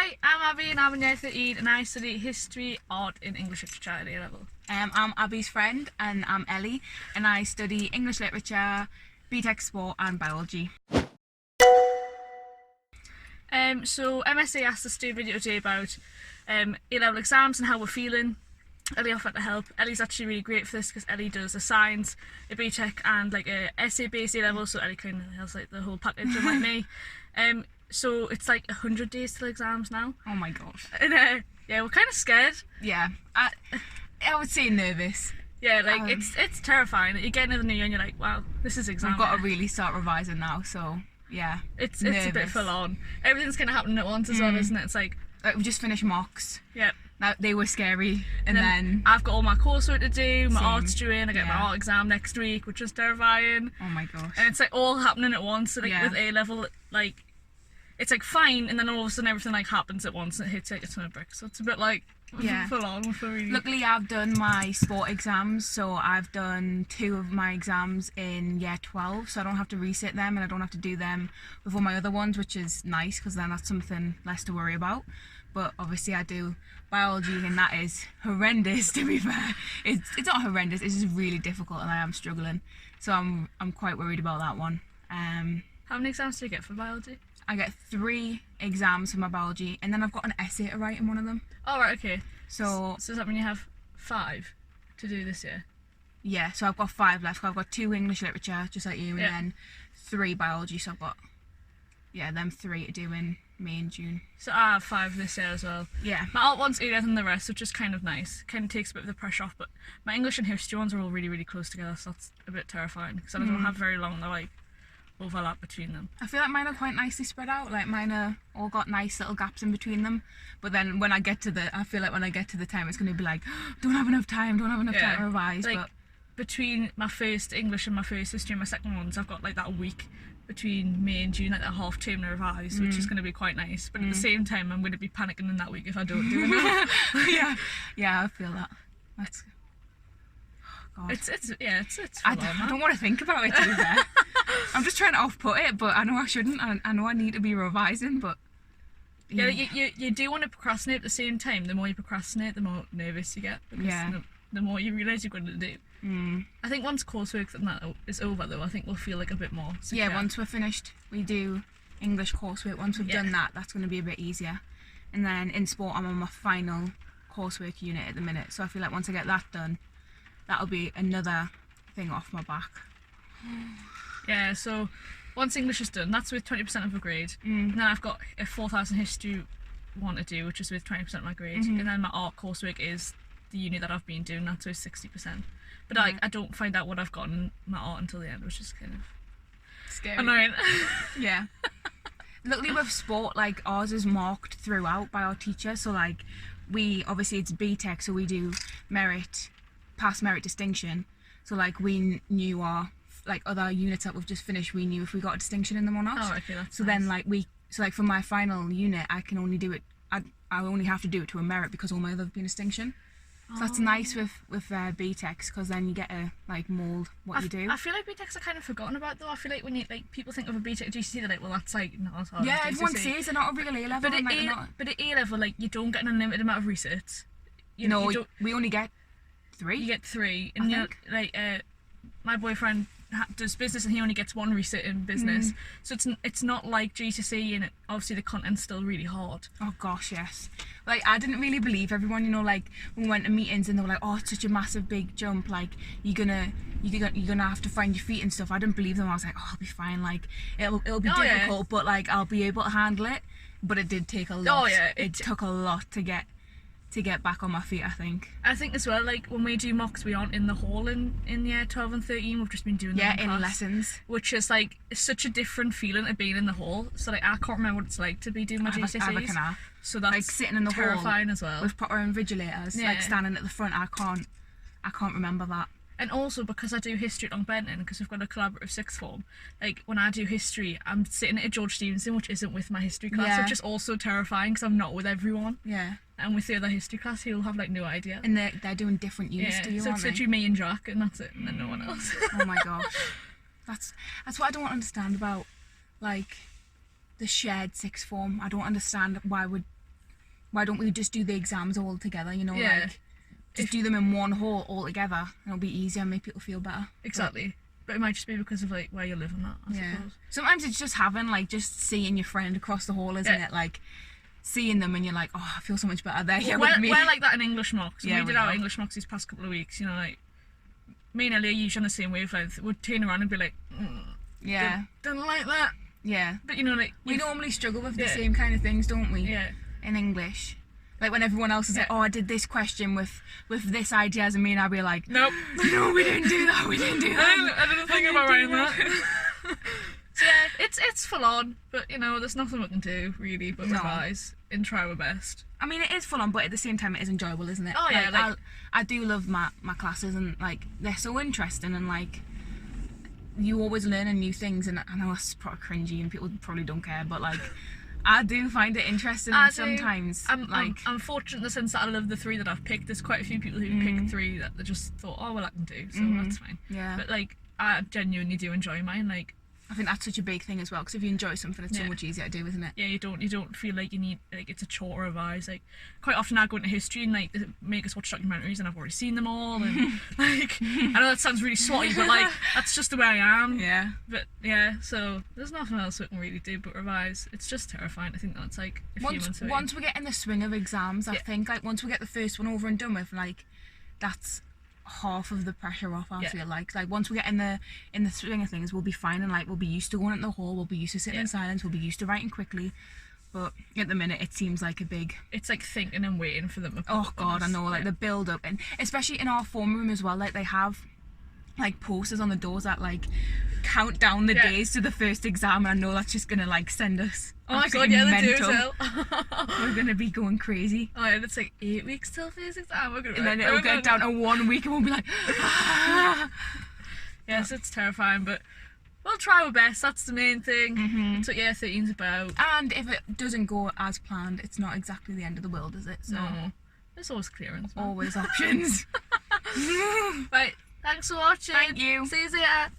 Hi, I'm Abi and I'm in year 13 and I study history, art and English literature at A level. I'm Abby's friend and I'm Ellie and I study English literature, BTEC sport and biology. So MSA asked us to do a video today about A-level exams and how we're feeling. Ellie offered to help. Ellie's actually really great for this because Ellie does a science, a BTEC and like a essay-based A-level, so Ellie kind of has like the whole package unlike me. So it's like 100 days till exams now. Oh my gosh. And yeah, we're kind of scared. Yeah, I would say nervous. Yeah, like it's terrifying. You get into the new year and you're like, wow, this is exam. We've got to really start revising now, so yeah. It's a bit full on. Everything's kind of happening at once as well, isn't it? It's like we've just finished mocks. Yep. Now, they were scary, and then I've got all my coursework to do, my Same. art's due in, I get my art exam next week, which is terrifying. Oh my gosh. And it's like all happening at once, so like Yeah. with A-level, like, it's like fine, and then all of a sudden everything like happens at once and it hits like a ton of bricks, so it's a bit like full on for really. Luckily I've done my sport exams, so I've done 2 of my exams in year 12, so I don't have to resit them and I don't have to do them with all my other ones, which is nice because then that's something less to worry about. But obviously I do biology and that is horrendous, to be fair. It's not horrendous, it's just really difficult and I am struggling, so I'm quite worried about that one. How many exams do you get for biology? I get 3 exams for my biology and then I've got an essay to write in one of them. Oh right, okay. So does that mean you have 5 to do this year? Yeah, so I've got 5 left. I've got 2 English literature, just like you, and then 3 biology. So I've got, them 3 to do in May and June. So I have 5 this year as well. Yeah. My art one's easier than the rest, which is kind of nice. Kind of takes a bit of the pressure off, but my English and history ones are all really, really close together, so that's a bit terrifying because I don't have very long like overlap between them. I feel like mine are quite nicely spread out. Like mine are all got nice little gaps in between them. But then when I get to I feel like when I get to the time, it's going to be like, don't have enough time to revise. Like, but between my first English and my first history and my second ones, I've got like that week between May and June, like that half term to revise, which is going to be quite nice. But at the same time, I'm going to be panicking in that week if I don't do enough. yeah, I feel that. That's. God. It's I don't want to think about it, to be fair. I'm just trying to off-put it, but I know I shouldn't. I know I need to be revising, but yeah, you do want to procrastinate at the same time. The more you procrastinate, the more nervous you get because the more you realise you're going to do. I think once coursework is over though, I think we'll feel like a bit more secure. Yeah, once we're finished, we do English coursework. Once we've done that, that's going to be a bit easier. And then in sport, I'm on my final coursework unit at the minute, so I feel like once I get that done, that'll be another thing off my back. Yeah, so once English is done, that's with 20% of a grade. And then I've got a 4,000 history one to do, which is with 20% of my grade. And then my art coursework is the uni that I've been doing, that's with 60%. But like, I don't find out what I've got in my art until the end, which is kind of Scary. annoying. Yeah. Luckily with sport, like ours is marked throughout by our teacher. So like obviously it's BTEC, so we do past merit distinction. So like we knew our other units that we've just finished, we knew if we got a distinction in them or not. Oh, okay, that's so nice. Then for my final unit, I can only do it. I only have to do it to a merit because all my others have been distinction. So that's nice with BTECs because then you get to like mould what you do. I feel like BTECs are kind of forgotten about though. I feel like when people think of a BTEC GCSE, they're like, well, that's like not as hard. Yeah, as everyone GCSE. says they're not a real A level. But at A level, like you don't get an unlimited amount of resets. We only get 3. You get 3, and my boyfriend does business and he only gets 1 resit in business, so it's not like GCSE, and obviously the content's still really hard. Oh gosh, yes. Like I didn't really believe everyone, like when we went to meetings and they were like, oh, it's such a massive big jump, like you're gonna have to find your feet and stuff. I didn't believe them. I was like, oh, I'll be fine, like it'll be difficult, but like I'll be able to handle it. But it did take a lot. Oh yeah, it took a lot to get back on my feet, I think. I think as well, like when we do mocks, we aren't in the hall in year 12 and 13, we've just been doing them in class, lessons, which is like such a different feeling to being in the hall. So like I can't remember what it's like to be doing my GCSEs, so that's like sitting in the terrifying hall as well with proper invigilators, like standing at the front. I can't remember that. And also because I do history at Long Benton, because we've got a collaborative sixth form, like when I do history, I'm sitting at George Stevenson, which isn't with my history class, which is also terrifying because I'm not with everyone. Yeah. And with the other history class, he'll have like no idea. And they're doing different units to you, so aren't it's they? literally me and Jack, and that's it, and then no one else. Oh my gosh. That's what I don't understand about like the shared sixth form. I don't understand why why don't we just do the exams all together, you know, Yeah. like just do them in one hall all together, and it'll be easier and make people feel better. Exactly. But it might just be because of like where you live and that, I suppose. Sometimes it's just having, like, just seeing your friend across the hall, isn't it? Like, seeing them and you're like, oh, I feel so much better. They're here with me. We're like that in English mocks. Yeah, We did our English mocks these past couple of weeks, you know, like, me and Ellie are usually on the same wavelength. We'd turn around and be like, Yeah. don't like that. Yeah. But, you know, like... We normally struggle with the same kind of things, don't we? Yeah. In English. Like, when everyone else is like, oh, I did this question with this idea, as me and Abby are like, Nope. No, we didn't do that. We didn't do that. I didn't think about writing that. So yeah, it's full on, but you know, there's nothing we can do really but revise and try our best. I mean, it is full on, but at the same time, it is enjoyable, isn't it? Oh yeah, like I do love my classes, and like they're so interesting, and like you always learning new things. And I know it's probably cringy, and people probably don't care, but like I do find it interesting. And sometimes I'm fortunate in the sense that I love the 3 that I've picked. There's quite a few people who picked 3 that they just thought, oh well, I can do, so that's fine. Yeah. But like I genuinely do enjoy mine. Like I think that's such a big thing as well, because if you enjoy something, it's so much easier to do, isn't it? Yeah, you don't feel like you need, like, it's a chore to revise. Like quite often I go into history and like they make us watch documentaries and I've already seen them all, and like I know that sounds really swotty, but like that's just the way I am. Yeah. But yeah, so there's nothing else we can really do but revise. It's just terrifying. I think that's like a few months away. Once we get in the swing of exams, I think like once we get the first one over and done with, like that's half of the pressure off. I feel like once we get in the swing of things, we'll be fine, and like we'll be used to going in the hall, we'll be used to sitting in silence, we'll be used to writing quickly. But at the minute it seems like it's like thinking and waiting for them to oh god, I know, like the build up, and especially in our form room as well, like they have like posters on the doors that like count down the days to the first exam, and I know that's just gonna like send us oh my god, yeah, they do as well. We're gonna be going crazy. Oh yeah, it's like 8 weeks till first exam. And then it'll get down to 1 week and we'll be like yes, it's terrifying, but we'll try our best. That's the main thing. That's what year 13's about. And if it doesn't go as planned, it's not exactly the end of the world, is it? So no, there's always clearance, man. Always options. Right, thanks for watching. Thank you. See you later.